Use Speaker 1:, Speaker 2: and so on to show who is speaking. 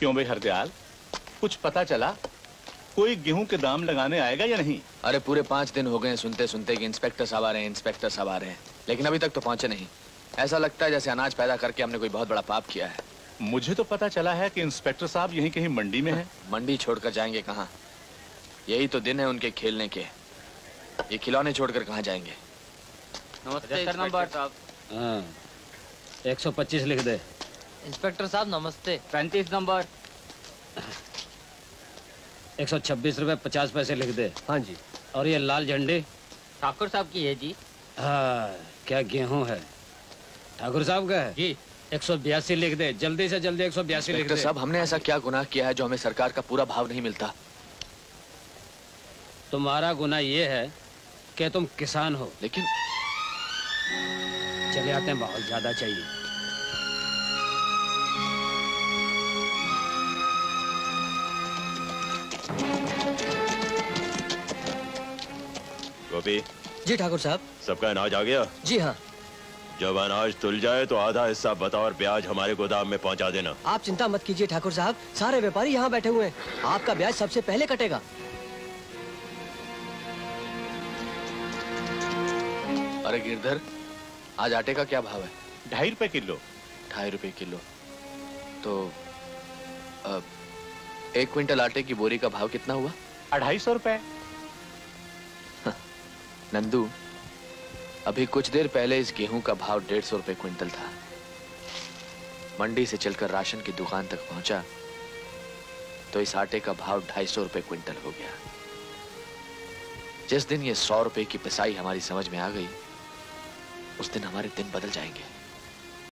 Speaker 1: क्यों भाई हरदयाल, कुछ पता चला? कोई गेहूं के दाम लगाने आएगा या नहीं?
Speaker 2: अरे पूरे 5 दिन हो गए सुनते सुनते कि इंस्पेक्टर साहब आ रहे हैं, इंस्पेक्टर साहब आ रहे हैं, लेकिन अभी तक तो पहुंचे नहीं। ऐसा लगता है जैसे अनाज पैदा करके हमने कोई बहुत बड़ा पाप किया है।
Speaker 1: मुझे तो पता चला है कि इंस्पेक्टर साहब यहीं कहीं मंडी में हैं।
Speaker 2: मंडी छोड़कर जाएंगे कहाँ? यही तो दिन है उनके खेलने के। ये खिलौने छोड़कर कहाँ जाएंगे?
Speaker 3: नमस्ते नंबर साहब।
Speaker 4: हाँ, 125 लिख दे।
Speaker 3: इंस्पेक्टर साहब नमस्ते। 35 नंबर।
Speaker 4: 126 रुपए 50 पैसे लिख दे।
Speaker 3: हाँ जी।
Speaker 4: और ये लाल झंडी?
Speaker 3: ठाकुर साहब की है जी।
Speaker 4: हाँ, क्या गेहूं है? ठाकुर साहब का है
Speaker 3: जी।
Speaker 4: 182 लिख दे, जल्दी से जल्दी 182 लिख दे।
Speaker 2: साहब, हमने ऐसा क्या गुनाह किया है जो हमें सरकार का पूरा भाव नहीं मिलता?
Speaker 4: तुम्हारा गुनाह ये है कि तुम किसान हो।
Speaker 2: लेकिन
Speaker 4: चले आते हैं, बहुत ज्यादा चाहिए।
Speaker 5: गोपी
Speaker 6: जी ठाकुर साहब।
Speaker 5: सबका अनाज आ गया?
Speaker 6: जी हाँ।
Speaker 5: जब अनाज तुल जाए तो आधा हिस्सा बतौर ब्याज हमारे गोदाम में पहुंचा देना।
Speaker 6: आप चिंता मत कीजिए ठाकुर साहब, सारे व्यापारी यहाँ बैठे हुए हैं। आपका ब्याज सबसे पहले कटेगा।
Speaker 2: अरे गिरधर, आज आटे का क्या भाव है?
Speaker 1: 2.5 रुपए किलो।
Speaker 2: 2.5 रुपए किलो। तो 1 क्विंटल आटे की बोरी का भाव कितना हुआ?
Speaker 1: 250 रुपए।
Speaker 2: नंदू, अभी कुछ देर पहले इस गेहूं का भाव 150 रुपए क्विंटल था। मंडी से चलकर राशन की दुकान तक पहुंचा तो इस आटे का भाव 250 रुपए क्विंटल हो गया। जिस दिन ये 100 रुपए की पिसाई हमारी समझ में आ गई, उस दिन हमारे दिन बदल जाएंगे।